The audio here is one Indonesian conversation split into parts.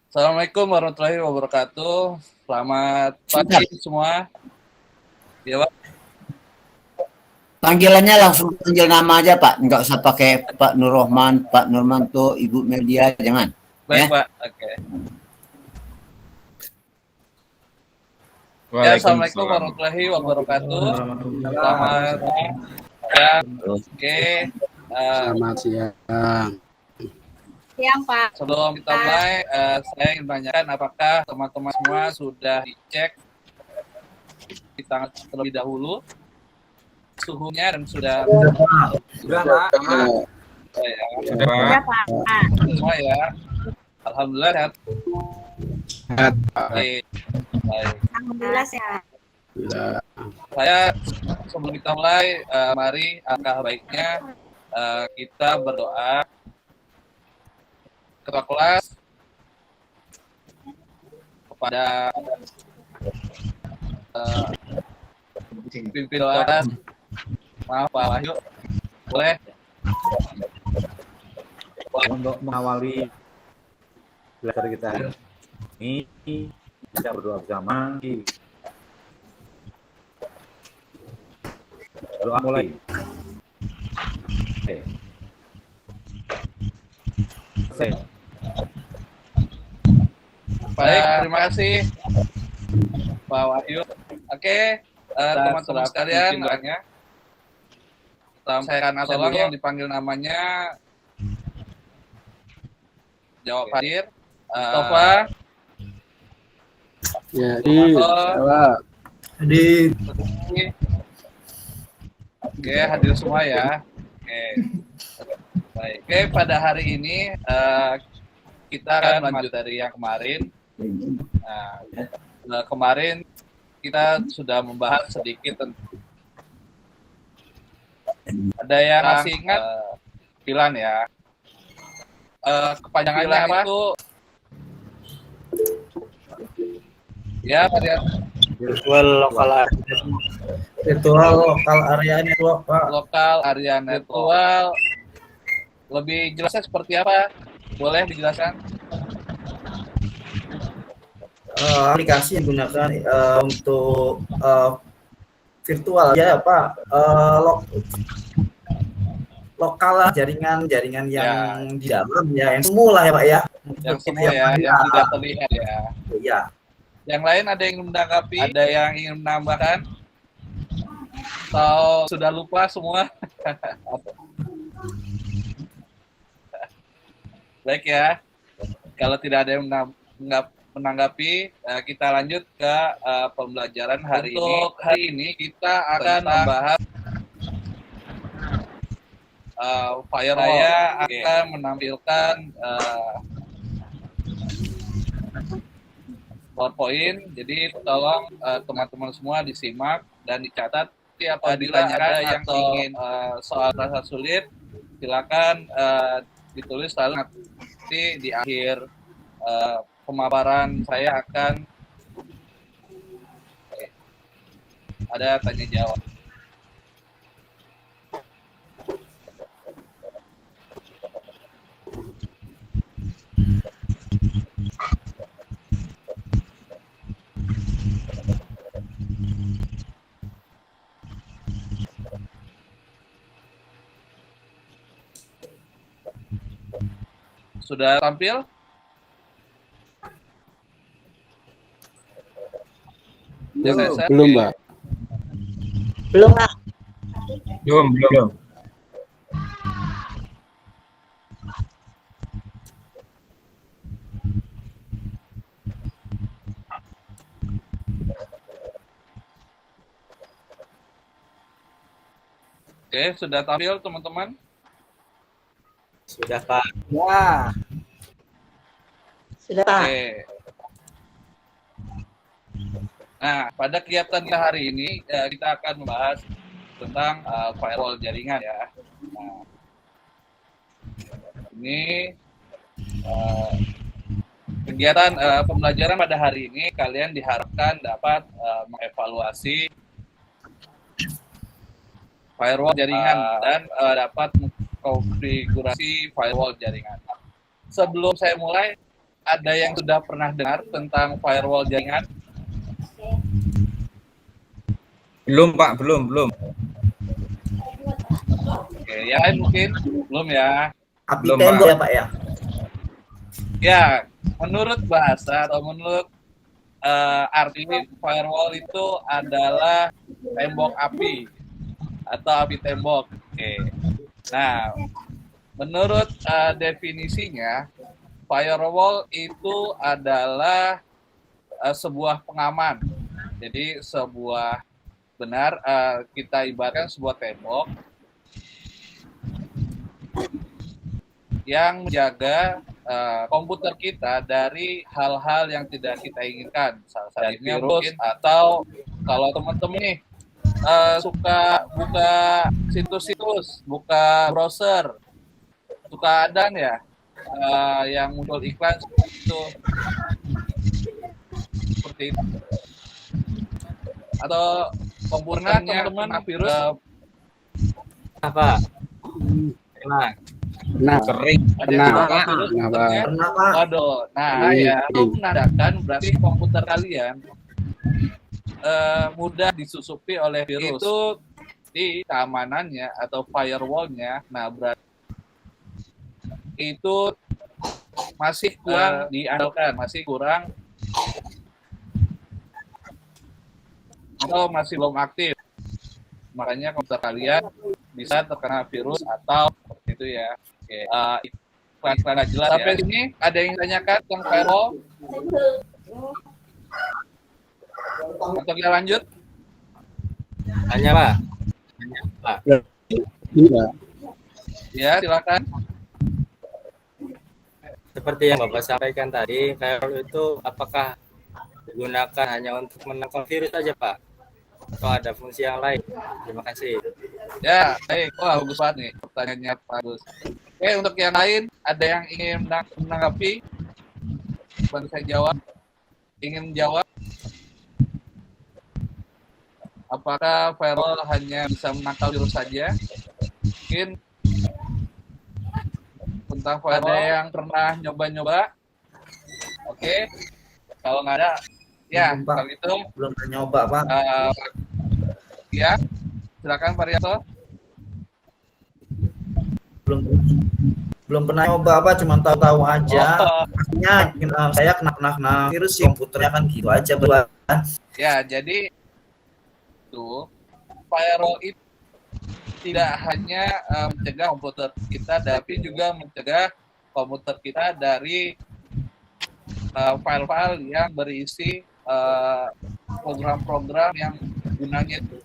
Assalamualaikum warahmatullahi wabarakatuh. Selamat pagi semua. Ya, Pak. Panggilannya langsung panggil nama aja Pak, nggak usah pakai Pak Nur Rohman, Pak Nurmanto, Ibu Melia, jangan. Baik, Ya. Pak. Oke. Ya, Assalamualaikum warahmatullahi wabarakatuh. Selamat siang. Oke. Selamat siang. Siang, Pak. Sebelum kita mulai, saya ingin menanyakan apakah teman-teman semua sudah dicek di tangan terlebih dahulu suhunya dan sudah Sudah, Pak. semua ya. Alhamdulillah sehat. Sehat, Pak. Baik. Alhamdulillah sehat. Saya sebelum kita mulai, mari alangkah baiknya kita berdoa. Ketua kelas kepada pimpinan kelas, maaf Pak Wahyu, boleh untuk mengawali belajar kita ini, kita berdoa bersama. Doa mulai. Oke. Baik, terima kasih Pak Wahyu. Oke, teman-teman sekalian, saya akan tolong yang dipanggil namanya jawab hadir. Tova. Ya, di Oke, hadir semua ya. Oke. Baik. Oke, pada hari ini kita akan lanjut dari yang kemarin. Nah, kemarin kita sudah membahas sedikit tentang ada yang masih ingat pilan ya. Kepanjangannya apa? Itu ya, virtual lokal area network, Pak. Lokal area network. Lebih jelasnya seperti apa? Boleh dijelaskan? Aplikasi yang digunakan untuk virtual ya Pak, lokal jaringan yang Ya. di dalam ya, yang semula ya Pak ya. Yang semua ya, yang tidak terlihat ya. Ya. Yang lain ada yang menanggapi? Ada yang ingin menambahkan? Atau sudah lupa semua? Baik ya. Kalau tidak ada yang menanggapi, kita lanjut ke pembelajaran hari ini. Untuk hari ini kita akan membahas firewall. Saya akan menampilkan PowerPoint, jadi tolong teman-teman semua disimak dan dicatat. Apabila ada yang ingin soal rasa sulit, silakan ditulis, lalu nanti di akhir pemaparan saya akan ada tanya jawab. Sudah tampil? belum, Mbak. Belum, Pak. Belum. Oke, sudah tampil teman-teman? Sudah Pak. Ya. Sudah, Pak. Oke. Nah, pada kegiatan kita hari ini kita akan membahas tentang firewall jaringan ya. Nah, ini kegiatan pembelajaran pada hari ini kalian diharapkan dapat mengevaluasi firewall jaringan dan dapat mengkonfigurasi firewall jaringan. Sebelum saya mulai, ada yang sudah pernah dengar tentang firewall jaringan? Belum Pak, belum. Oke, yang lain mungkin belum ya. Api Belum, tembok Pak. ya Pak ya. Ya, menurut bahasa atau menurut arti firewall itu adalah tembok api atau api tembok. Oke. Nah, menurut definisinya, firewall itu adalah sebuah pengaman. Jadi sebuah kita ibaratkan sebuah tembok yang menjaga komputer kita dari hal-hal yang tidak kita inginkan, salah satunya virus, atau kalau teman-teman nih suka buka situs-situs, buka browser, suka ada ya yang muncul iklan seperti itu, atau komputernya teman-teman virus Apa? Nah, Sering. ada yang Pernah. suka virus Pernah, komputernya. Pernah Pak. Waduh, nah ya itu menandakan berarti komputer kalian mudah disusupi oleh virus. Itu di keamanannya atau firewallnya, nah berarti itu masih kurang diandalkan, masih kurang atau masih belum aktif. Makanya komputer kalian bisa terkena virus atau seperti itu ya. Oke. Iklan nggak jelas sampai ya. Sini ada yang tanyakan tentang firewall? Atau kita lanjut? Tanya Pak. iya. Ya, silakan. Seperti yang Bapak sampaikan tadi, firewall itu apakah digunakan hanya untuk menangkal virus saja Pak? Atau ada fungsi yang lain? Terima kasih. Ya, baik. Wah, bagus banget nih pertanyaannya Pak Agus. Oke, untuk yang lain, ada yang ingin menanggapi? Bantu saya jawab. Ingin menjawab? Apakah firewall hanya bisa menangkal virus saja? Mungkin tentang firewall ada yang pernah nyoba-nyoba? Oke. Kalau nggak ada, ya, Belum, Pak. kalau itu Belum pernah nyoba Pak. ya, silakan Pak Rianto. Belum pernah nyoba Pak, cuma tahu-tahu aja. Oh, Pastinya saya kena virus sih, komputernya kan gitu aja Pak. ya, jadi itu firewall itu tidak hanya mencegah komputer kita, tapi juga mencegah komputer kita dari file-file yang berisi program-program yang gunanya itu.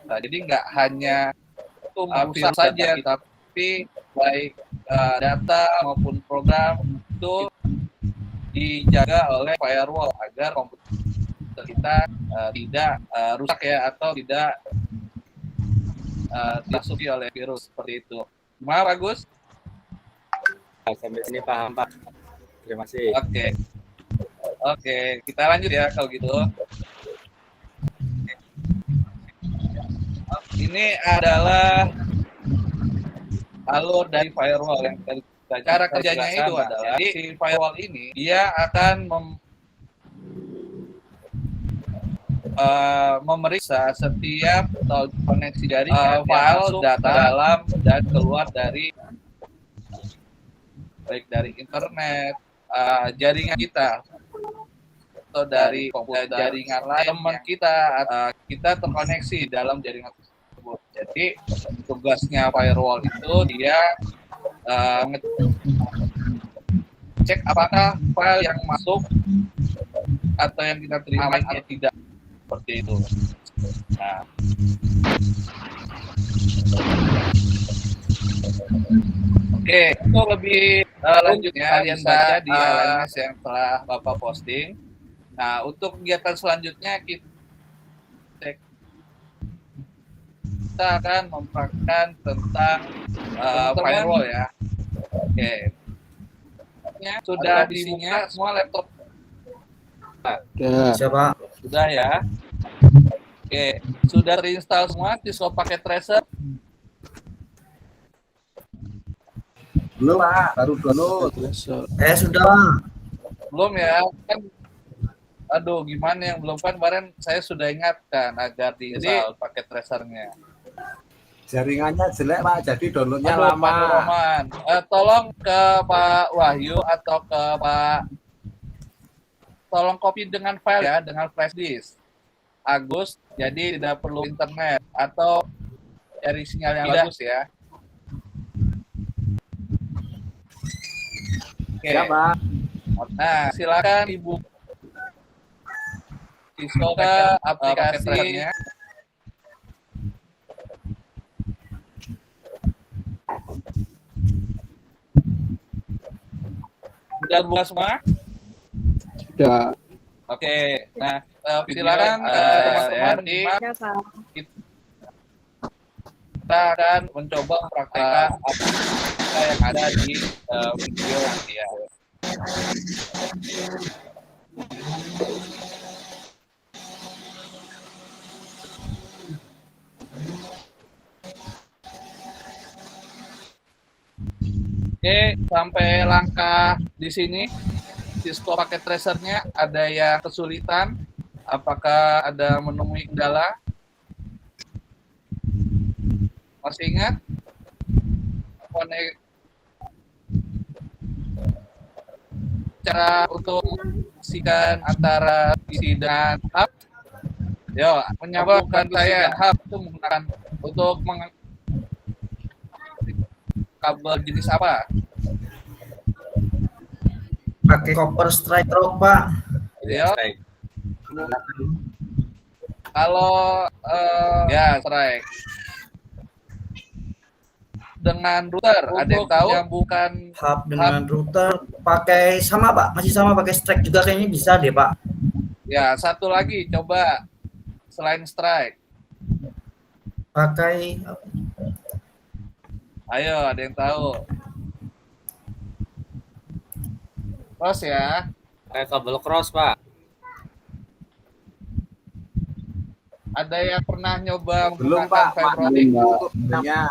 Nah, jadi nggak hanya itu virus saja, tapi baik data maupun program itu dijaga oleh firewall agar komputer kita tidak rusak ya, atau tidak dimasuki oleh virus seperti itu. Gimana Pak Gus? Sampai sini paham Pak. Terima kasih. Oke, kita lanjut ya kalau gitu. Ini adalah alur dari firewall yang tadi cara kerjanya itu adalah si firewall ini dia akan memeriksa setiap atau koneksi jaringan file data dalam dan keluar dari baik dari internet, jaringan kita atau dari jaringan lain teman kita, kita terkoneksi dalam jaringan tersebut. Jadi tugasnya firewall itu dia cek apakah file yang masuk atau yang kita terima atau tidak, seperti itu. Nah, oke, untuk lebih lanjutnya kalian baca di LMS yang telah Bapak posting. Nah, untuk kegiatan selanjutnya kita akan mempraktikkan tentang firewall ya. Oke. Sudah dibuka semua laptop? Ya. Siapa? Sudah ya. Oke, sudah terinstall semua Cisco Packet Tracer? Belum Pak, baru download. Sudah. Belum ya? Kan aduh, gimana yang belum? Kan kemarin saya sudah ingatkan agar diinstal paket tracernya. Jaringannya jelek Pak, jadi downloadnya Aduh, lama. Pak Roman, tolong ke Pak Wahyu atau ke Pak, tolong copy dengan file ya, dengan flash disk. Agus, jadi tidak perlu internet atau cari sinyal yang bagus ya. Oke. Ya Pak. Nah, silakan Ibu install aplikasinya. Sudah buka semua? Sudah. Oke, nah silakan teman-teman kita akan mencoba mempraktekkan apa yang ada di video nanti ya. Oke, sampai langkah di sini Cisco paket tracernya ada yang kesulitan? Apakah ada menemui kendala? Masih ingat? Cara untuk sikan antara PC dan hub? Yo, menyambungkan saya hub itu menggunakan untuk kabel jenis apa? Pakai copper strike rope Pak. Ya. Kalau ya strike dengan router, ada yang tahu yang bukan Hub dengan router pakai sama Pak, masih sama pakai strike juga kayaknya bisa deh Pak. Ya, satu lagi coba selain strike. Pakai Ayo, ada yang tahu? Cross ya. Kayak kabel cross, Pak. Ada yang pernah nyoba Belum menggunakan Pak, fiber optic? ya.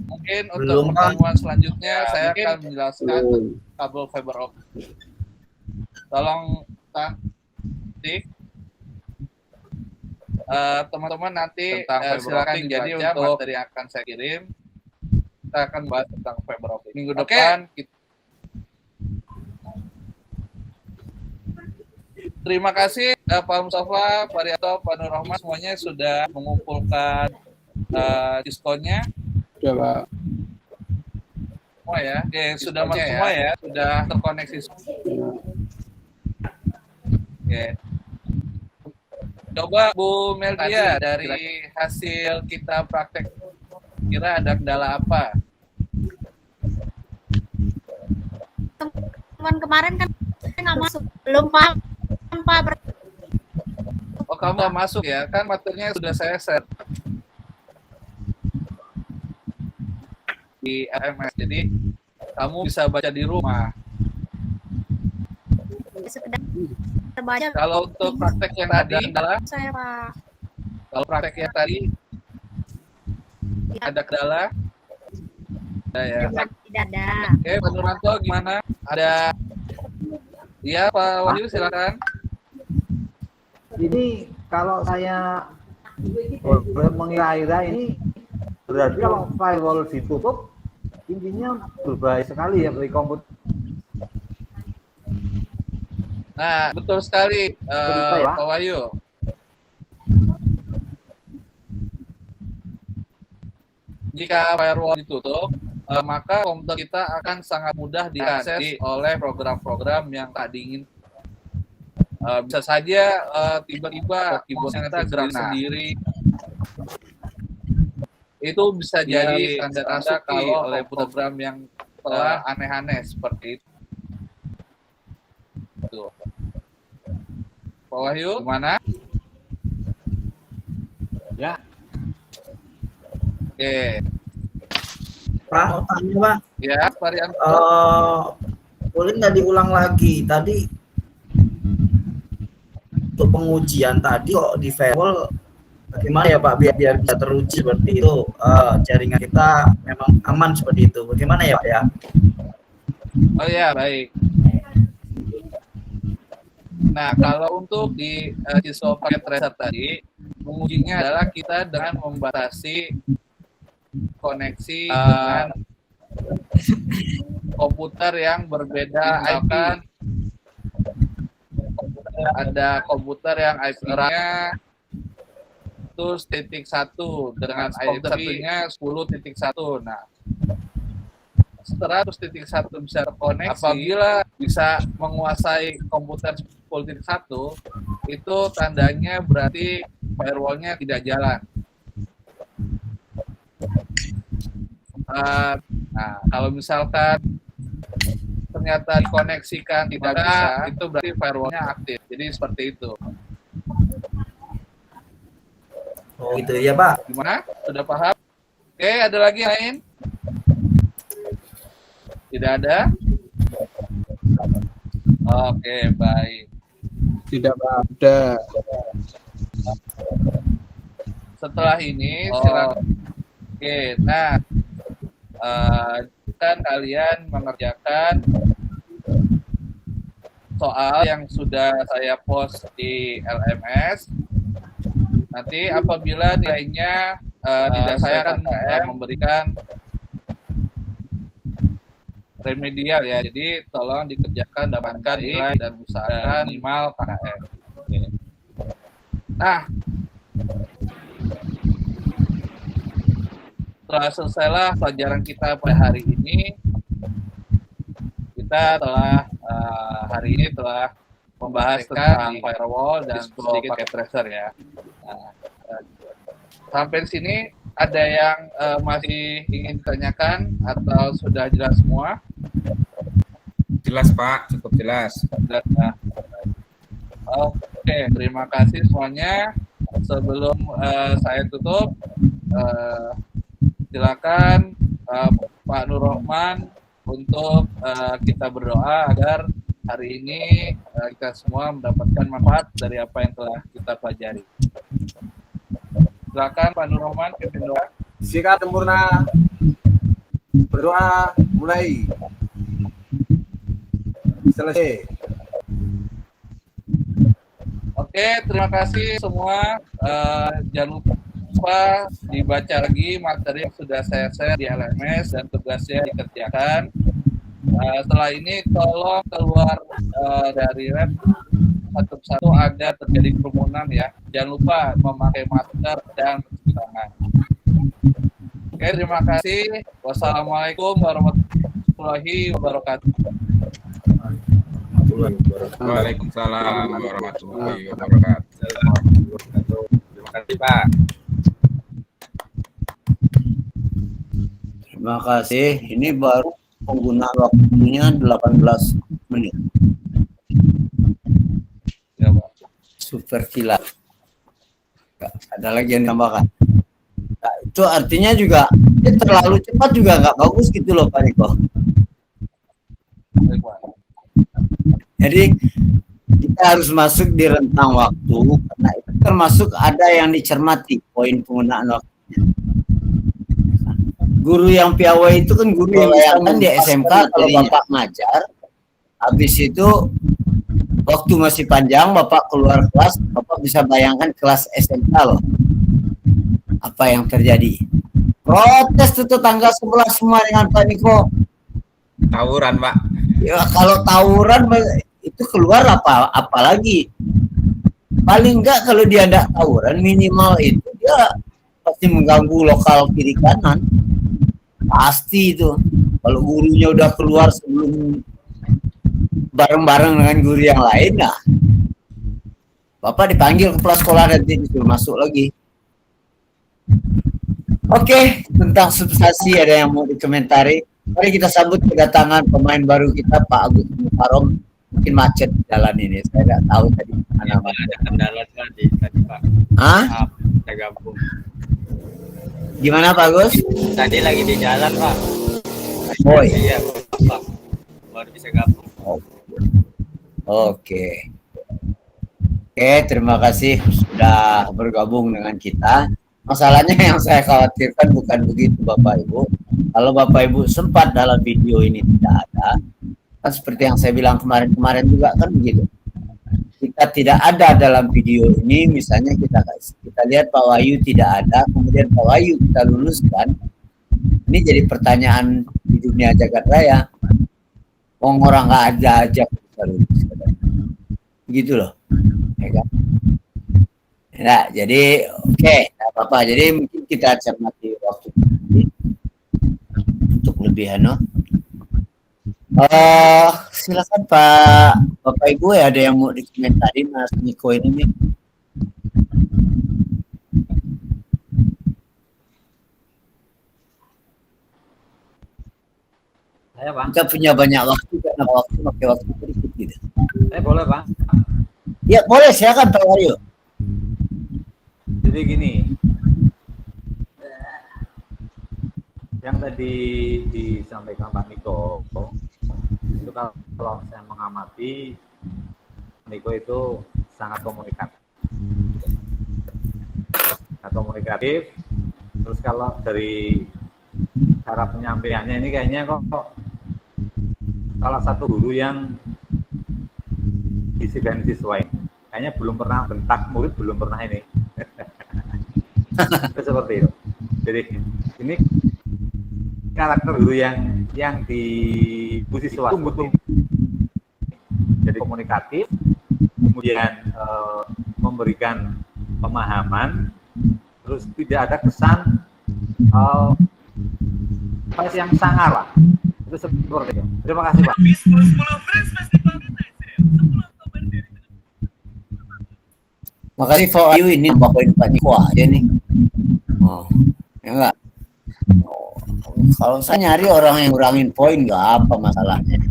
Mungkin untuk Belum, Pak. pertemuan selanjutnya saya akan menjelaskan kabel fiber optic. Tolong ketik teman-teman nanti silakan jadi untuk materi yang akan saya kirim. Kita akan bahas tentang fiber optic. Minggu depan Terima kasih Pak Mustafa, Pak Rianto, Pak Nur Rahman semuanya sudah mengumpulkan diskonnya. Sudah Pak. Semua ya. Oke, sudah masuk semua ya, sudah terkoneksi. Oke. Coba Bu Meldia dari hasil kita praktek kira ada kendala apa? Teman kemarin kan nggak masuk, belum Pak. Oh, kamu nggak masuk ya? Kan materinya sudah saya share di SMS, jadi kamu bisa baca di rumah. Sekedar terbaca. Kalau untuk praktek yang tadi adalah Saya Pak. kalau praktek yang tadi ada kendala? Ada ya. Tidak ada. Oke, Pak Nurmanto gimana? Ada? Iya, Pak Wahyu silakan. Ini kalau saya boleh mengira-ira ini berarti kalau firewall ditutup intinya berbahaya sekali ya bagi komputer. Nah, betul sekali Pak Wahyu. Jika firewall ditutup, maka komputer kita akan sangat mudah diakses oleh program-program yang tak diingin. Bisa saja tiba-tiba keyboard kita gerak sendiri. Itu bisa jadi tanda-tanda kalau oleh program yang telah aneh-aneh seperti itu. Tuh. Pak Wahyu, gimana? Ya. Oke. Pak, mau tanya Pak. Ya, Pak Rianto. Boleh nggak diulang lagi tadi untuk pengujian tadi kok di firewall bagaimana ya Pak biar bisa teruji seperti itu, jaringan kita memang aman seperti itu, bagaimana ya Pak ya? Oh ya, baik. Nah, kalau untuk di siswa paket tracer tadi, mengujinya adalah kita dengan membatasi koneksi dengan komputer yang berbeda. Misalkan ada komputer yang IP-nya terus titik 1 dengan IP-nya 10.1. Nah, 100.1 bisa terkoneksi. Apabila bisa menguasai komputer 10.1, itu tandanya berarti firewall-nya tidak jalan. Nah, kalau misalkan ternyata dikoneksikan tidak bisa, itu berarti firewall-nya aktif. Jadi seperti itu. Oh gitu ya Pak. Gimana? Sudah paham? Oke, ada lagi yang lain? Tidak ada? Oke, baik. Tidak ada. Setelah ini, silakan. Oke, nah, kan kalian mengerjakan soal yang sudah saya post di LMS. Nanti apabila nilainya tidak, saya akan memberikan remedial ya. Jadi tolong dikerjakan, dapatkan nilai dan usahakan minimal KKM. Oke. Nah, setelah selesailah pelajaran kita pada hari ini, kita telah hari ini telah membahas tentang firewall dan sedikit packet tracer ya. Nah, sampai sini ada yang masih ingin ditanyakan atau sudah jelas semua? Jelas Pak, cukup jelas. Nah. Oke, terima kasih semuanya. Sebelum saya tutup, silakan Pak Nur Rahman untuk kita berdoa agar hari ini kita semua mendapatkan manfaat dari apa yang telah kita pelajari. Silakan Pak Nur Rahman, pimpin doa. Sikat sempurna. Berdoa mulai. Selesai. Oke, terima kasih semua. Jangan lupa dibaca lagi materi yang sudah saya share di LMS dan tugasnya dikerjakan. Setelah ini tolong keluar dari lab satu-satu agar terjadi kerumunan ya. Jangan lupa memakai masker dan mencuci tangan. Oke, terima kasih. Wassalamualaikum warahmatullahi wabarakatuh. Waalaikumsalam warahmatullahi wabarakatuh. Terima kasih Pak. Terima kasih. Ini baru penggunaan waktunya 18 menit. Ya, Pak. Super kilat. Ada lagi yang tambahkan? Nah, itu artinya juga terlalu cepat juga nggak bagus gitu loh Pak Niko. Baik, Pak. Jadi kita harus masuk di rentang waktu karena itu termasuk ada yang dicermati poin penggunaan waktunya. Guru yang piawai itu kan guru yang bayangkan di SMK kalau Bapak ngajar, habis itu waktu masih panjang Bapak keluar kelas, Bapak bisa bayangkan kelas SMK loh. Apa yang terjadi? Protes tuh tetangga sebelah semua dengan Pak Niko. Tawuran Pak. Ya kalau tawuran itu keluar apa lagi? Paling enggak kalau dia tidak tawuran minimal itu dia pasti mengganggu lokal kiri kanan. Pasti itu. Kalau gurunya udah keluar sebelum bareng-bareng dengan guru yang lain, nah Bapak dipanggil kepala sekolah nanti disuruh masuk lagi. Oke, tentang substansi ada yang mau dikomentari? Mari kita sambut kedatangan pemain baru kita, Pak Agus Muharram. Mungkin macet jalan ini, saya tidak tahu tadi mana. Ada kendala tadi Pak. Hah? Maaf, saya gabung. Gimana Pak Agus? Tadi lagi di jalan Pak. Oh Iya Pak. Baru bisa gabung. Oke. Oke, terima kasih sudah bergabung dengan kita. Masalahnya yang saya khawatirkan bukan begitu Bapak Ibu. Kalau Bapak Ibu sempat dalam video ini tidak ada, Kan seperti yang saya bilang kemarin-kemarin juga kan begitu. Kita tidak ada dalam video ini, misalnya kita lihat Pak Wahyu tidak ada, kemudian Pak Wahyu kita luluskan, ini jadi pertanyaan di dunia jagat raya. Orang nggak ada aja bisa lulus, gitu loh, ya kan? Nah, jadi oke, nggak apa-apa. Jadi mungkin kita cermati waktu ini untuk lebih silakan Bapak Ibu, ya, ada yang mau dikomentarin Mas Niko ini nih. Saya Bang, Kita punya banyak waktu karena pakai waktu sedikit gitu. saya boleh Bang. Ya boleh, silakan Pak Wahyu. Jadi gini, yang tadi disampaikan Pak Niko, itu kalau saya mengamati, Niko itu sangat komunikatif. Terus kalau dari cara penyampaiannya ini kayaknya kok salah satu guru yang disegani siswa ini. Kayaknya belum pernah bentak murid, belum pernah ini. Itu seperti itu. Jadi ini karakter guru yang di siswa itu jadi komunikatif, kemudian memberikan pemahaman, terus tidak ada kesan yang sangar lah. Itu seperti itu. Terima kasih Pak. Makasih Pak Wahyu, ini bawain Pak Niko aja nih. Oh, ya enggak. Oh, kalau saya nyari orang yang ngurangin poin nggak apa masalahnya.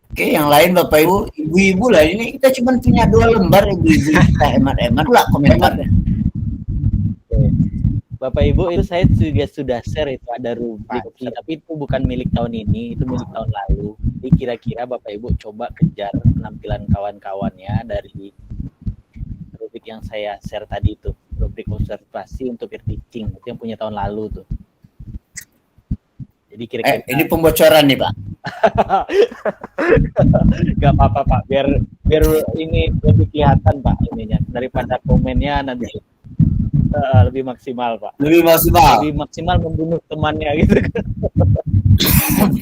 Oke, yang lain Bapak Ibu, ibu-ibu lah, ini kita cuma punya 2 lembar, ibu-ibu kita hemat-hemat lah komentarnya. Bapak Ibu, itu saya juga sudah share, itu ada rubrik, tapi itu bukan milik tahun ini, itu milik tahun lalu. Jadi kira-kira Bapak Ibu coba kejar penampilan kawan-kawannya dari rubrik yang saya share tadi itu, rubrik observasi untuk peer teaching, itu yang punya tahun lalu tuh. Jadi kira-kira ini pembocoran nih Pak. Gak apa-apa Pak, biar ini lebih kelihatan Pak ininya, daripada komennya nanti lebih maksimal Pak. Lebih maksimal membunuh temannya gitu.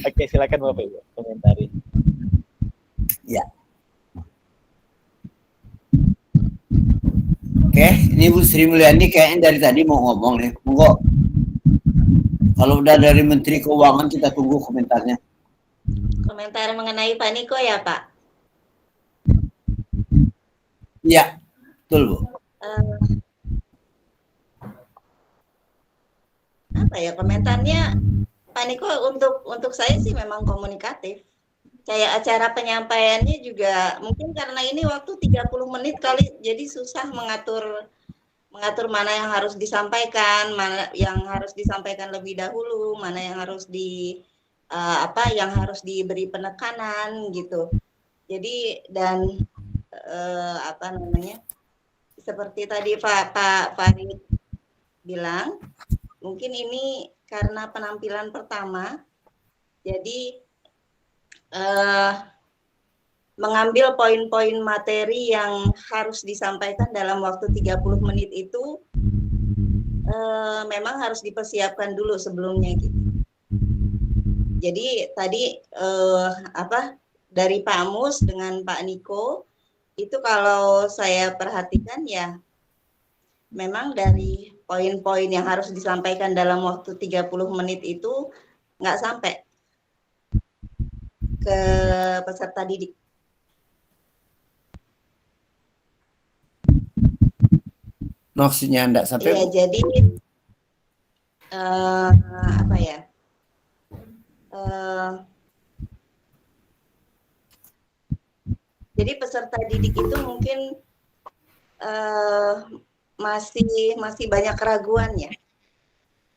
Oke, silakan Bapak Ibu komentari. Ya. Oke, ini Bu Sri Mulyani kayaknya dari tadi mau ngomong nih. Monggo. Kalau udah dari Menteri Keuangan kita tunggu komentarnya. Komentar mengenai Pak Niko ya Pak? Iya, betul Bu. Apa ya komentarnya Pak Niko, untuk saya sih memang komunikatif. Kayak acara penyampaiannya juga mungkin karena ini waktu 30 menit kali, jadi susah mengatur mana yang harus disampaikan, mana yang harus disampaikan lebih dahulu, mana yang harus yang harus diberi penekanan gitu. Jadi dan seperti tadi Pak Farid bilang, mungkin ini karena penampilan pertama, jadi mengambil poin-poin materi yang harus disampaikan dalam waktu 30 menit itu memang harus dipersiapkan dulu sebelumnya gitu. Jadi tadi dari Pak Mus dengan Pak Niko itu kalau saya perhatikan ya memang dari poin-poin yang harus disampaikan dalam waktu 30 menit itu nggak sampai ke peserta didik. Maksudnya enggak sampai? Iya, jadi jadi peserta didik itu mungkin masih banyak keraguan ya.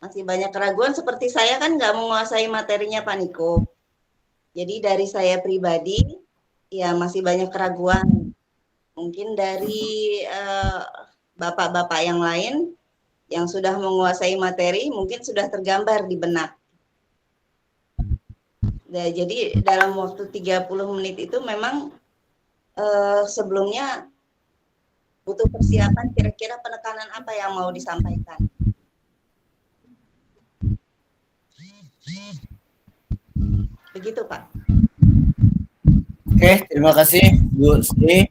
Masih banyak keraguan, seperti saya kan nggak menguasai materinya Pak Niko. Jadi dari saya pribadi ya masih banyak keraguan. Mungkin dari bapak-bapak yang lain yang sudah menguasai materi mungkin sudah tergambar di benak. Nah, jadi dalam waktu 30 menit itu memang sebelumnya butuh persiapan kira-kira penekanan apa yang mau disampaikan. Begitu, Pak. Oke, terima kasih Bu Sri.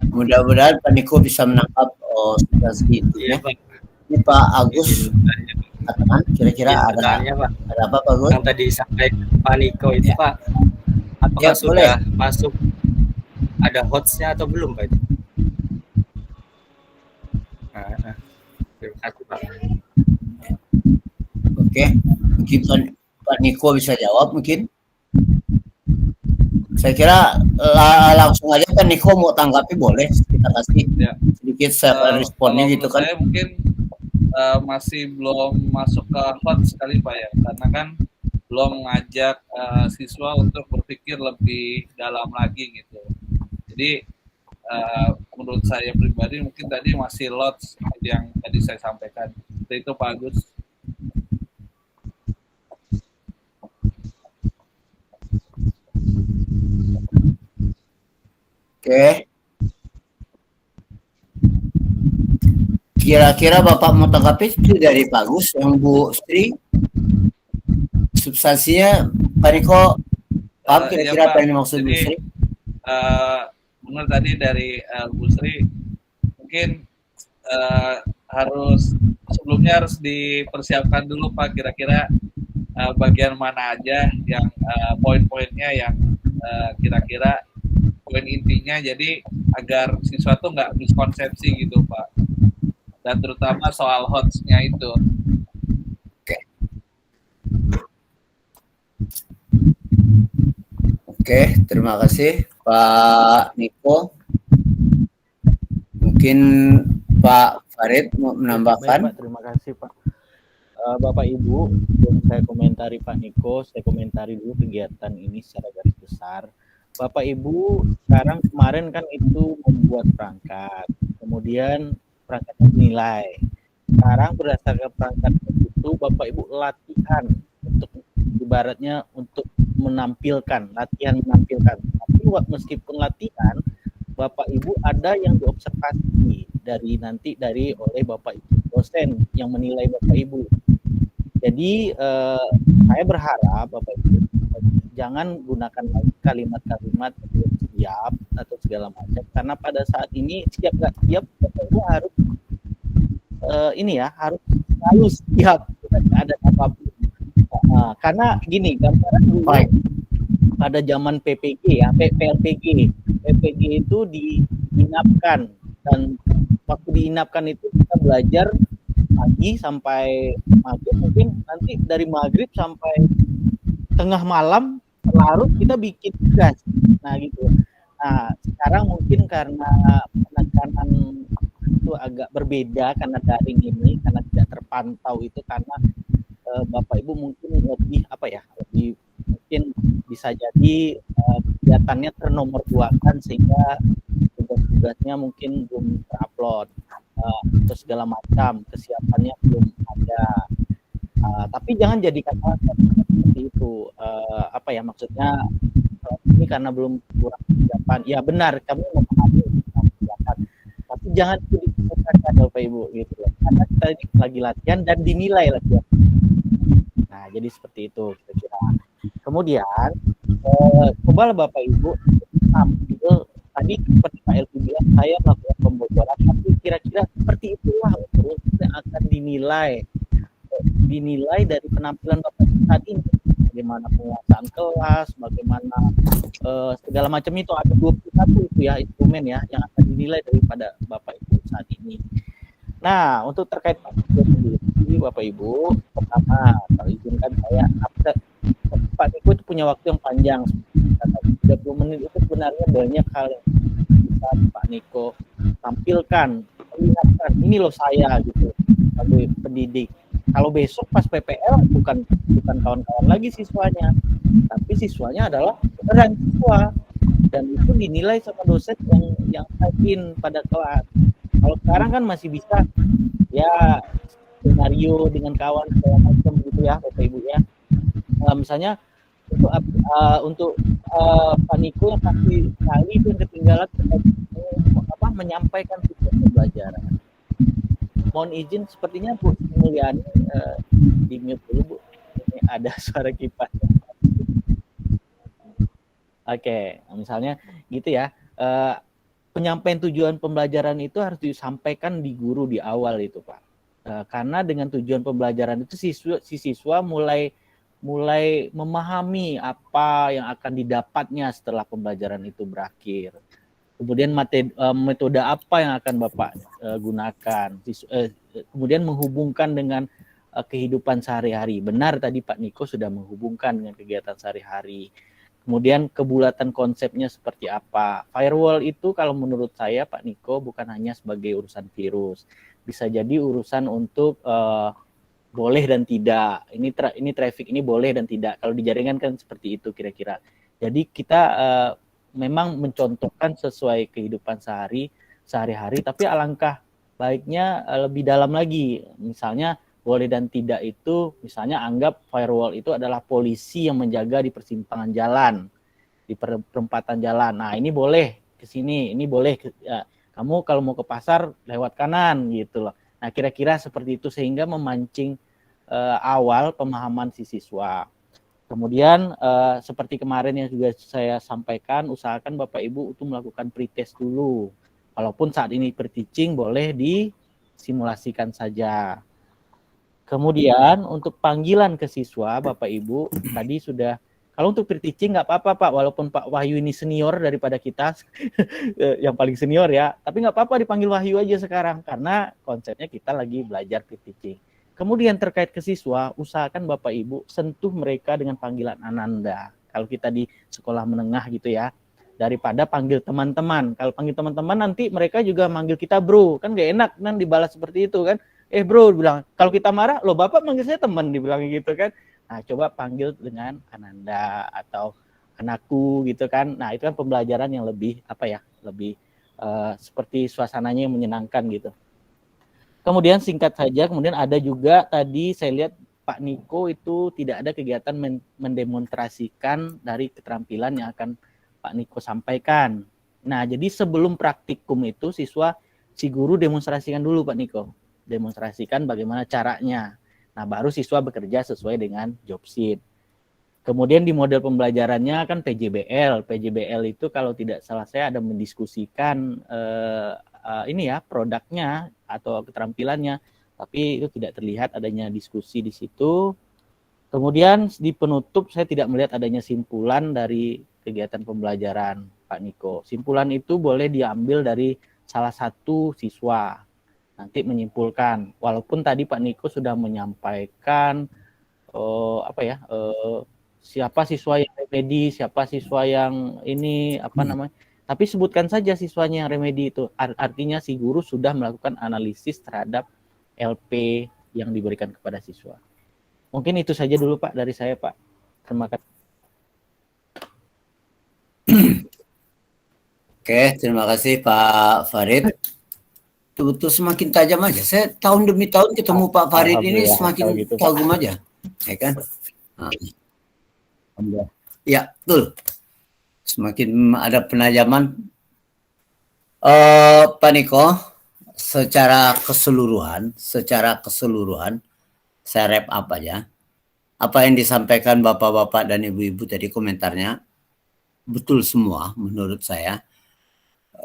Mudah-mudahan Pak Niko bisa menangkap situasi itu ya. Ini Pak Agus katakan kira-kira ada apa Pak Agus? Yang tadi disampaikan Pak Niko itu Pak, apakah Ya, sudah masuk ada hotsnya atau belum Pak itu? Terima kasih Pak. Oke, mungkin Pak Niko bisa jawab mungkin. Saya kira langsung aja Pak Niko mau tanggapi boleh kita kasih sedikit responnya gitu kan. Saya mungkin masih belum masuk ke hot sekali Pak ya, karena kan belum mengajak siswa untuk berpikir lebih dalam lagi gitu. Jadi menurut saya pribadi mungkin tadi masih lots yang tadi saya sampaikan. Itu Pak Agus. Oke. Kira-kira Bapak mau tanggapi itu dari Pak Agus yang Bu Sri? Substansinya Pak Niko paham kira-kira apa yang dimaksud Bu Sri? Benar tadi dari Bu Sri, mungkin sebelumnya harus dipersiapkan dulu Pak, kira-kira bagian mana aja yang poin-poinnya yang kira-kira poin intinya, jadi agar siswa tuh nggak miskonsepsi gitu Pak, dan terutama soal hotsnya itu. Oke, terima kasih Pak Niko. Mungkin Pak Farid mau menambahkan. Baik, Pak, terima kasih Pak. Bapak Ibu, sebelum saya komentari Pak Niko, saya komentari dulu kegiatan ini secara garis besar. Bapak Ibu, sekarang kemarin kan itu membuat perangkat, kemudian perangkatnya dinilai. Sekarang berdasarkan perangkat itu Bapak Ibu latihan untuk ibaratnya untuk menampilkan, latihan menampilkan. Tapi meskipun latihan, Bapak Ibu ada yang diobservasi dari oleh Bapak Ibu dosen yang menilai Bapak Ibu. Jadi saya berharap Bapak Ibu jangan gunakan lagi kalimat-kalimat siap atau segala macam, karena pada saat ini siap nggak siap Bapak Ibu harus harus selalu siap, tidak ada apapun. Karena gini, gambaran dulu pada zaman PPG ya, PLPG itu diinapkan, dan waktu diinapkan itu kita belajar pagi sampai maghrib, mungkin nanti dari maghrib sampai tengah malam larut kita bikin tugas. Nah gitu. Nah sekarang mungkin karena penekanan itu agak berbeda karena daring ini, karena tidak terpantau itu, karena Bapak Ibu mungkin lebih mungkin bisa jadi kegiatannya ternomor 2-kan sehingga tugas-tugasnya mungkin belum terupload atau segala macam, kesiapannya belum ada. Tapi jangan jadikan alasan seperti itu. Maksudnya ini karena belum kurang persiapan. Ya benar, kami memahami persiapan. Tapi jangan itu dikatakan Bapak Ibu gitu loh. Karena kita ini lagi latihan dan dinilai latihan. Nah, jadi seperti itu kira-kira. Kemudian cobalah Bapak Ibu ambil tadi seperti Pak Elvi bilang, saya melakukan pembocoran, tapi kira-kira seperti itulah untuk yang akan dinilai dari penampilan Bapak saat ini, bagaimana penguasaan kelas, bagaimana segala macam itu, ada 21 itu ya instrumen ya yang akan dinilai daripada Bapak Ibu saat ini. Nah, untuk terkait Pak Niko sendiri, Bapak Ibu, pertama kalau izinkan saya, Pak Niko itu punya waktu yang panjang, 30 menit itu sebenarnya banyak hal yang bisa Pak Niko tampilkan, perlihatkan, ini loh saya gitu sebagai pendidik. Kalau besok pas PPL bukan kawan-kawan lagi siswanya, tapi siswanya adalah beneran siswa, dan itu dinilai sama dosen yang rajin pada kelas. Kalau sekarang kan masih bisa ya skenario dengan kawan segala macam gitu ya Bapak Ibu ya. Misalnya untuk Pak Niko yang pasti sekali itu yang ketinggalan menyampaikan tujuan pembelajaran. Mohon izin, sepertinya Bu Mulyani di mute dulu Bu. Ini ada suara kipas. Oke, misalnya gitu ya. Penyampaian tujuan pembelajaran itu harus disampaikan di guru di awal itu Pak. Karena dengan tujuan pembelajaran itu siswa mulai memahami apa yang akan didapatnya setelah pembelajaran itu berakhir. Kemudian metode apa yang akan Bapak gunakan. Kemudian menghubungkan dengan kehidupan sehari-hari. Benar tadi Pak Niko sudah menghubungkan dengan kegiatan sehari-hari. Kemudian kebulatan konsepnya seperti apa. Firewall itu kalau menurut saya Pak Niko bukan hanya sebagai urusan virus. Bisa jadi urusan untuk boleh dan tidak. Ini traffic ini boleh dan tidak. Kalau di jaringan kan seperti itu kira-kira. Jadi kita memang mencontohkan sesuai kehidupan sehari-hari, tapi alangkah baiknya lebih dalam lagi. Misalnya boleh dan tidak itu, misalnya anggap firewall itu adalah polisi yang menjaga di persimpangan jalan, di perempatan jalan. Nah ini boleh ke sini, ini boleh kamu kalau mau ke pasar lewat kanan gitu loh. Nah kira-kira seperti itu sehingga memancing awal pemahaman si siswa. Kemudian seperti kemarin yang juga saya sampaikan, usahakan Bapak Ibu untuk melakukan pretest dulu. Walaupun saat ini pre-teaching boleh disimulasikan saja. Kemudian untuk panggilan ke siswa Bapak Ibu tadi sudah, kalau untuk pre-teaching nggak apa-apa Pak, walaupun Pak Wahyu ini senior daripada kita, yang paling senior ya, tapi nggak apa-apa dipanggil Wahyu aja sekarang, karena konsepnya kita lagi belajar pre-teaching. Kemudian terkait ke siswa, usahakan Bapak Ibu sentuh mereka dengan panggilan Ananda. Kalau kita di sekolah menengah gitu ya, daripada panggil teman-teman. Kalau panggil teman-teman nanti mereka juga manggil kita bro, kan gak enak kan dibalas seperti itu kan. Bro, bilang, kalau kita marah, lo bapak manggil saya teman, dibilang gitu kan. Nah, coba panggil dengan Ananda atau anakku gitu kan. Nah, itu kan pembelajaran yang lebih, lebih seperti suasananya yang menyenangkan gitu. Kemudian singkat saja, kemudian ada juga tadi saya lihat Pak Niko itu tidak ada kegiatan mendemonstrasikan dari keterampilan yang akan Pak Niko sampaikan. Nah, jadi sebelum praktikum itu si guru demonstrasikan dulu Pak Niko. Demonstrasikan bagaimana caranya. Nah, baru siswa bekerja sesuai dengan job sheet. Kemudian di model pembelajarannya kan PJBL. PJBL itu kalau tidak salah saya ada mendiskusikan produknya atau keterampilannya, tapi itu tidak terlihat adanya diskusi di situ. Kemudian di penutup saya tidak melihat adanya simpulan dari kegiatan pembelajaran Pak Niko. Simpulan itu boleh diambil dari salah satu siswa. Nanti menyimpulkan, walaupun tadi Pak Niko sudah menyampaikan siapa siswa yang remedi, siapa siswa yang ini tapi sebutkan saja siswanya yang remedi itu. Artinya si guru sudah melakukan analisis terhadap LP yang diberikan kepada siswa. Mungkin itu saja dulu Pak dari saya Pak. Terima kasih. Oke, terima kasih Pak Farid. Betul semakin tajam aja. Saya tahun demi tahun ketemu Pak Farid ini semakin gitu, kagum aja, ya kan? Ya, betul. Semakin ada penajaman. Pak Niko, secara keseluruhan, saya wrap up aja. Apa yang disampaikan bapak-bapak dan ibu-ibu tadi komentarnya betul semua menurut saya.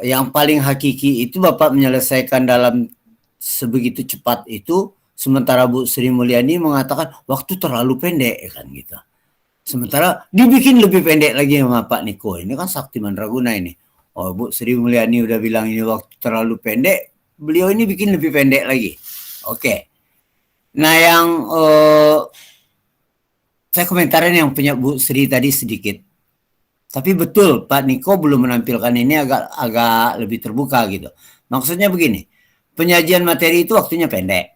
Yang paling hakiki itu Bapak menyelesaikan dalam sebegitu cepat itu, sementara Bu Sri Mulyani mengatakan waktu terlalu pendek kan gitu. Sementara dibikin lebih pendek lagi sama Pak Niko. Ini kan sakti mandraguna ini. Oh, Bu Sri Mulyani udah bilang ini waktu terlalu pendek, beliau ini bikin lebih pendek lagi. Oke. Nah, yang saya komentarin yang punya Bu Sri tadi sedikit. Tapi betul Pak Niko belum menampilkan ini agak lebih terbuka gitu. Maksudnya begini, penyajian materi itu waktunya pendek.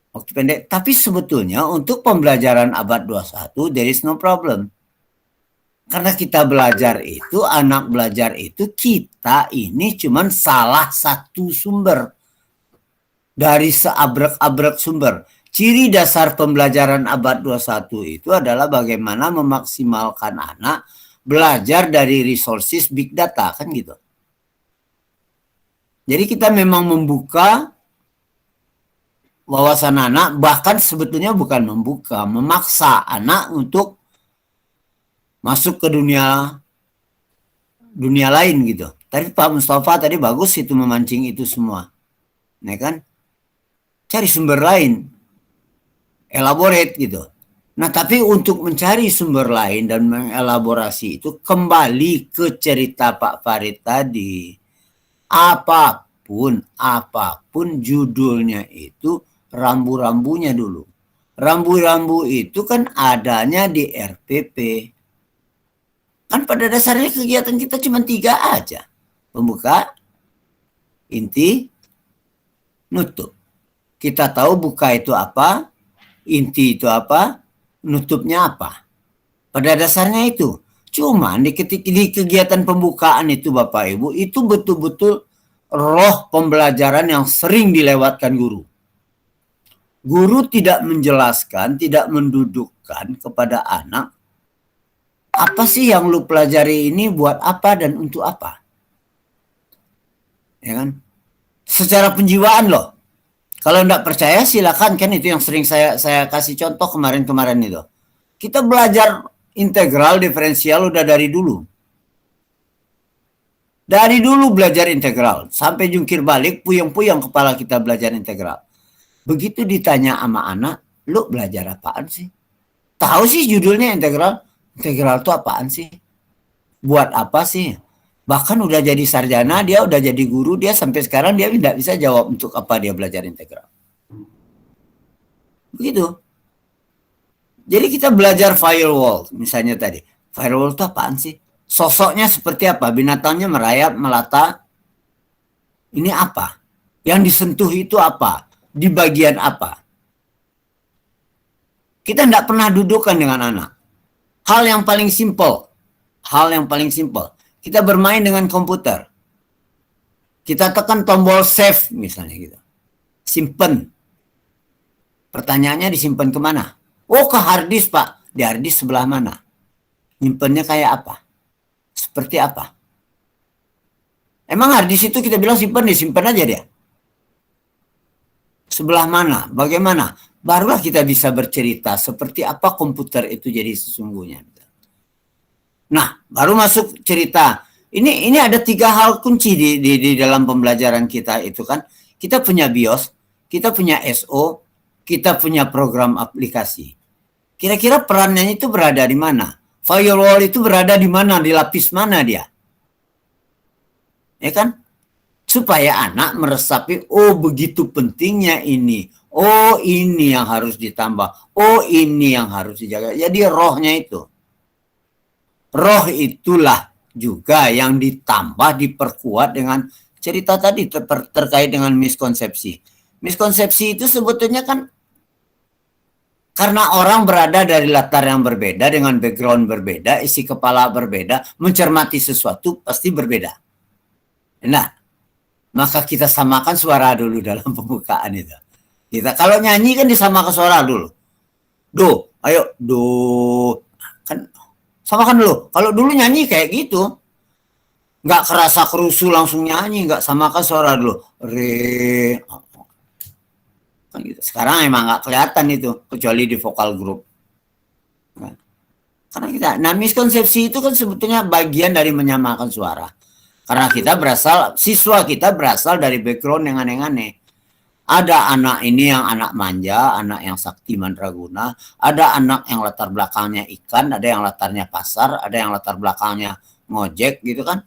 Waktu pendek, tapi sebetulnya untuk pembelajaran abad 21 there is no problem. Karena kita belajar itu, anak belajar itu, kita ini cuman salah satu sumber dari seabrek-abrek sumber. ciri dasar pembelajaran abad 21 itu adalah bagaimana memaksimalkan anak belajar dari resources big data, kan gitu. Jadi kita memang membuka wawasan anak, bahkan sebetulnya bukan membuka, memaksa anak untuk masuk ke dunia lain gitu. Tadi Pak Mustafa tadi bagus itu memancing itu semua, ya kan? Cari sumber lain, elaborate gitu. Nah, tapi untuk mencari sumber lain dan mengelaborasi itu kembali ke cerita Pak Farid tadi. Apapun judulnya itu rambu-rambunya dulu. Rambu-rambu itu kan adanya di RPP. Kan pada dasarnya kegiatan kita cuma 3 aja. Pembuka, inti, nutup. Kita tahu buka itu apa, inti itu apa, nutupnya apa. Pada dasarnya itu. Cuma di kegiatan pembukaan itu Bapak Ibu, itu betul-betul roh pembelajaran yang sering dilewatkan guru. Guru tidak menjelaskan, tidak mendudukkan kepada anak, apa sih yang lu pelajari ini, buat apa dan untuk apa. Ya kan? Secara penjiwaan loh. Kalau enggak percaya silakan, kan itu yang sering saya kasih contoh kemarin-kemarin itu. Kita belajar integral diferensial udah dari dulu. Dari dulu belajar integral. Sampai jungkir balik, puyeng-puyeng kepala kita belajar integral. Begitu ditanya sama anak, lu belajar apaan sih? Tahu sih judulnya integral. Integral itu apaan sih? Buat apa sih? Bahkan udah jadi sarjana, dia udah jadi guru, dia sampai sekarang dia tidak bisa jawab untuk apa dia belajar integral. Begitu. Jadi kita belajar firewall, misalnya tadi. Firewall itu apaan sih? Sosoknya seperti apa? Binatangnya merayap, melata. Ini apa? Yang disentuh itu apa? Di bagian apa? Kita tidak pernah dudukkan dengan anak. Hal yang paling simpel. Kita bermain dengan komputer. Kita tekan tombol save misalnya gitu. Simpen. Pertanyaannya disimpan kemana? Oh, ke harddisk Pak. Di harddisk sebelah mana? Nyimpennya kayak apa? Seperti apa? Emang harddisk itu kita bilang simpen aja dia. Sebelah mana? Bagaimana? Barulah kita bisa bercerita seperti apa komputer itu jadi sesungguhnya. Nah, baru masuk cerita. Ini ada 3 hal kunci di dalam pembelajaran kita itu kan. Kita punya BIOS, kita punya SO, kita punya program aplikasi. Kira-kira perannya itu berada di mana? Firewall itu berada di mana? Di lapis mana dia? Ya kan? Supaya anak meresapi, oh begitu pentingnya ini. Oh ini yang harus ditambah. Oh ini yang harus dijaga. Jadi rohnya itu. Roh itulah juga yang ditambah, diperkuat dengan cerita tadi terkait dengan miskonsepsi. Miskonsepsi itu sebetulnya kan karena orang berada dari latar yang berbeda, dengan background berbeda, isi kepala berbeda, mencermati sesuatu pasti berbeda. Nah, maka kita samakan suara dulu dalam pembukaan itu. Kita kalau nyanyi kan disamakan suara dulu. Do, ayo, do. Kan samakan dulu. Kalau dulu nyanyi kayak gitu, nggak kerasa kerusu langsung nyanyi, nggak samakan suara dulu. Re. Kan gitu. Sekarang emang nggak kelihatan itu, kecuali di vokal group. Nah, karena kita, miskonsepsi itu kan sebetulnya bagian dari menyamakan suara. Karena siswa kita berasal dari background yang aneh-aneh. Ada anak ini yang anak manja, anak yang sakti mandraguna, ada anak yang latar belakangnya ikan, ada yang latarnya pasar, ada yang latar belakangnya ngojek gitu kan.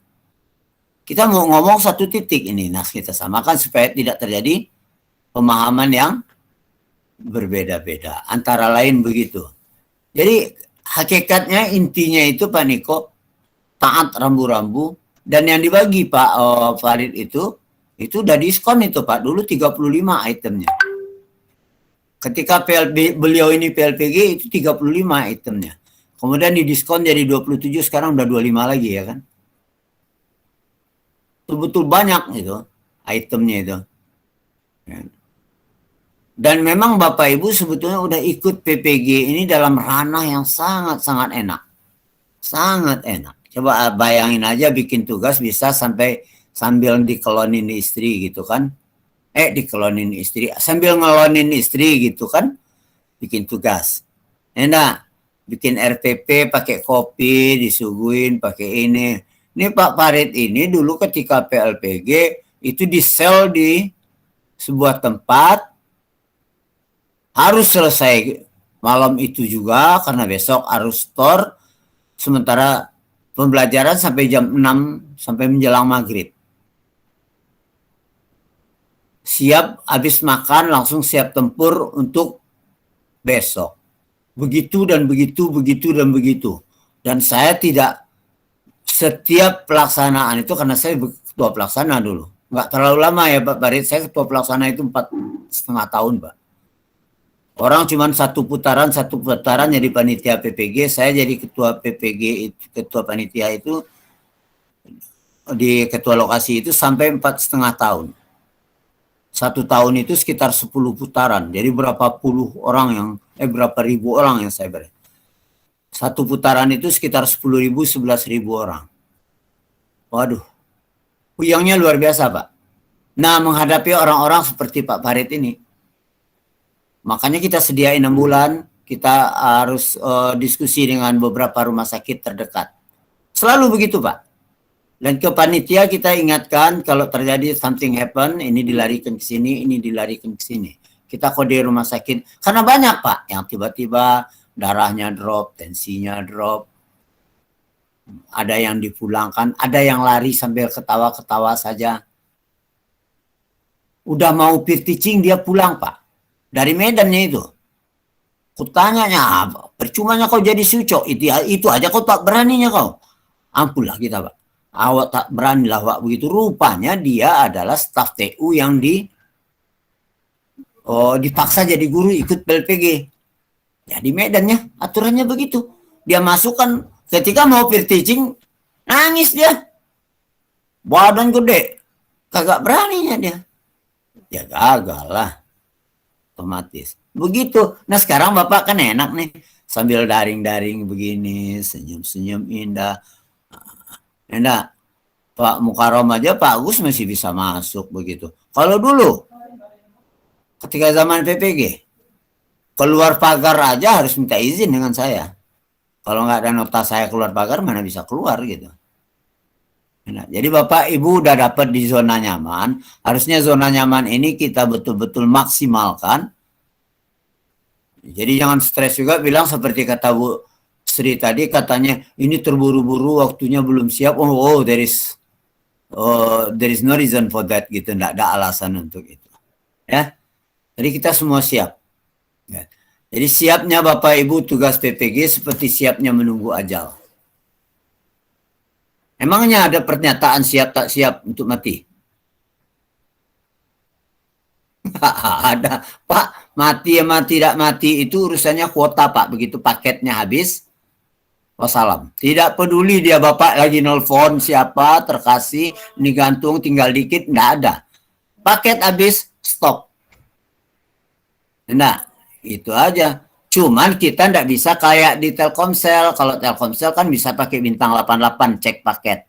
Kita mau ngomong satu titik ini, nah kita samakan supaya tidak terjadi pemahaman yang berbeda-beda. Antara lain begitu. Jadi hakikatnya intinya itu Pak Niko, taat rambu-rambu, dan yang dibagi Pak Farid itu udah diskon itu Pak, dulu 35 itemnya. Ketika beliau ini PLPG itu 35 itemnya. Kemudian didiskon jadi 27, sekarang udah 25 lagi ya kan. Betul-betul banyak itu itemnya itu. Dan memang Bapak Ibu sebetulnya udah ikut PPG ini dalam ranah yang sangat-sangat enak. Sangat enak. Coba bayangin aja bikin tugas bisa sampai sambil dikelonin istri gitu kan. Dikelonin istri. Sambil ngelonin istri gitu kan. Bikin tugas. Enak. Bikin RPP pakai kopi, disuguhin pakai ini. Ini Pak Farid ini dulu ketika PLPG itu di sel di sebuah tempat. Harus selesai malam itu juga karena besok harus store. Sementara pembelajaran sampai jam 6 sampai menjelang maghrib. Siap habis makan langsung siap tempur untuk besok. Begitu dan begitu, begitu dan begitu. Dan saya tidak setiap pelaksanaan itu karena saya ketua pelaksana dulu. Nggak terlalu lama ya Pak Farid, saya ketua pelaksana itu 4,5 tahun Pak. Orang cuma satu putaran jadi panitia PPG, saya jadi ketua PPG, ketua panitia itu di ketua lokasi itu sampai 4,5 tahun. 1 tahun itu sekitar 10 putaran, jadi berapa ribu orang yang saya beri. 1 putaran itu sekitar 10.000, 11.000 orang. Waduh, puyangnya luar biasa Pak. Nah menghadapi orang-orang seperti Pak Farid ini, makanya kita sediain 6 bulan, kita harus diskusi dengan beberapa rumah sakit terdekat. Selalu begitu Pak. Dan ke panitia kita ingatkan kalau terjadi something happen, ini dilarikan ke sini, ini dilarikan ke sini. Kita kode rumah sakit. Karena banyak Pak yang tiba-tiba darahnya drop, tensinya drop. Ada yang dipulangkan, ada yang lari sambil ketawa-ketawa saja. Udah mau peer teaching dia pulang Pak. Dari Medannya itu. Kutanyanya apa? Percumanya kau jadi sucok. Itu aja kau tak beraninya kau. Ampunlah kita Pak. Awak tak beranilah Pak begitu. Rupanya dia adalah staf TU yang dipaksa jadi guru ikut PLPG. Jadi Medannya aturannya begitu. Dia masukkan ketika mau peer teaching nangis dia. Badan gede. Kagak beraninya dia. Ya gagal lah. Otomatis. Begitu. Nah sekarang Bapak kan enak nih. Sambil daring-daring begini. Senyum-senyum indah. Enak. Pak Mukarram aja Pak Agus masih bisa masuk begitu. Kalau dulu. Ketika zaman PPG. Keluar pagar aja harus minta izin dengan saya. Kalau nggak ada nota saya keluar pagar mana bisa keluar gitu. Enak. Jadi Bapak Ibu udah dapat di zona nyaman. Harusnya zona nyaman ini kita betul-betul maksimalkan. Jadi jangan stres juga bilang seperti kata Bu Sri tadi katanya ini terburu-buru waktunya belum siap. There is no reason for that gitu. Nggak ada alasan untuk itu. Ya. Jadi kita semua siap. Ya. Jadi siapnya Bapak Ibu tugas PPG seperti siapnya menunggu ajal. Emangnya ada pernyataan siap tak siap untuk mati? Ada Pak, mati tidak mati itu urusannya kuota Pak. Begitu paketnya habis, wassalam. Tidak peduli dia Bapak lagi nelfon siapa, terkasih, ini gantung tinggal dikit, enggak ada. Paket habis, stop. Nah, itu aja. Cuman kita enggak bisa kayak di Telkomsel. Kalau Telkomsel kan bisa pakai bintang 88 cek paket.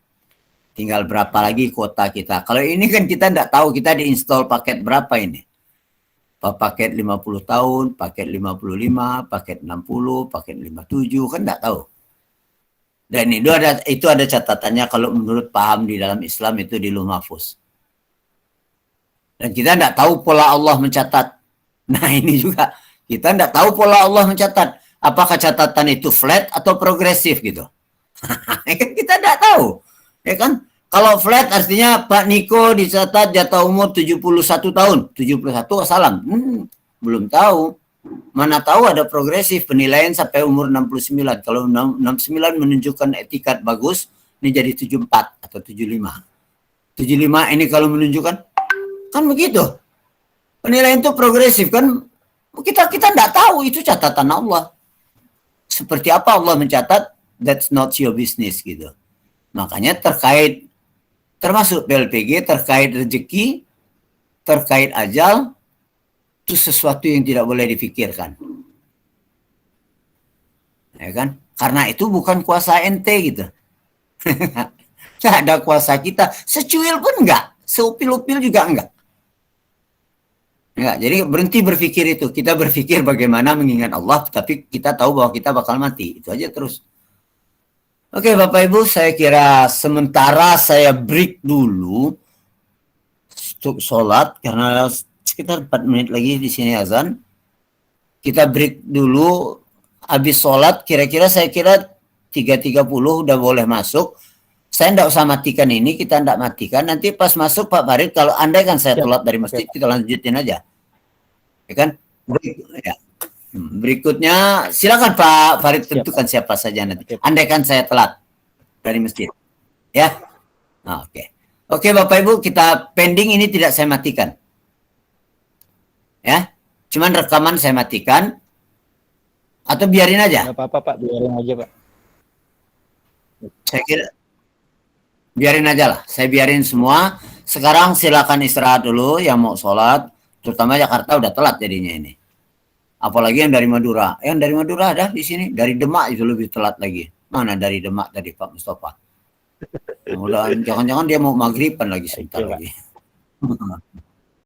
Tinggal berapa lagi kuota kita. Kalau ini kan kita enggak tahu kita diinstal paket berapa ini. Paket 50 tahun, paket 55, paket 60, paket 57 kan enggak tahu. Dan itu ada catatannya kalau menurut paham di dalam Islam itu di Lauh Mahfuz. Dan kita enggak tahu pola Allah mencatat. Nah ini juga kita enggak tahu pola Allah mencatat. Apakah catatan itu flat atau progresif gitu. Kan kita enggak tahu. Ya kan? Kalau flat artinya Pak Niko dicatat jatah umur 71 tahun. 71 salam. Belum tahu. Mana tahu ada progresif penilaian sampai umur 69. Kalau 69 menunjukkan etikat bagus, ini jadi 74 atau 75. 75 ini kalau menunjukkan kan begitu. Penilaian itu progresif kan. Kita enggak tahu itu catatan Allah. Seperti apa Allah mencatat, that's not your business gitu. Makanya termasuk PLPG, terkait rezeki, terkait ajal, itu sesuatu yang tidak boleh dipikirkan. Ya kan? Karena itu bukan kuasa ente gitu. Tidak ada kuasa kita. Secuil pun enggak. Seupil-upil juga enggak. Enggak. Jadi berhenti berpikir itu. Kita berpikir bagaimana mengingat Allah, tapi kita tahu bahwa kita bakal mati. Itu aja terus. Oke Bapak Ibu, saya kira sementara saya break dulu untuk sholat karena sekitar 4 menit lagi di sini azan. Kita break dulu, habis sholat kira-kira saya kira 3.30 udah boleh masuk. Saya tidak usah matikan ini, kita tidak matikan. Nanti pas masuk Pak Farid, kalau andai kan saya telat dari masjid, kita lanjutin aja. Ya kan? Ya. Berikutnya, silakan Pak Farid tentukan siapa saja nanti. Andai kan saya telat dari masjid. Ya? Oke. Oke Bapak Ibu, kita pending ini tidak saya matikan. Ya? Cuman rekaman saya matikan. Atau biarin aja? Nggak apa-apa Pak, biarin aja Pak. Saya kira biarin aja lah, saya biarin semua. Sekarang silakan istirahat dulu yang mau sholat, terutama Jakarta udah telat jadinya ini. Apalagi yang dari Madura. Yang dari Madura ada di sini, dari Demak itu lebih telat lagi. Mana dari Demak tadi Pak Mustafa? Mudah-mudahan jangan-jangan dia mau maghriban lagi sebentar lagi.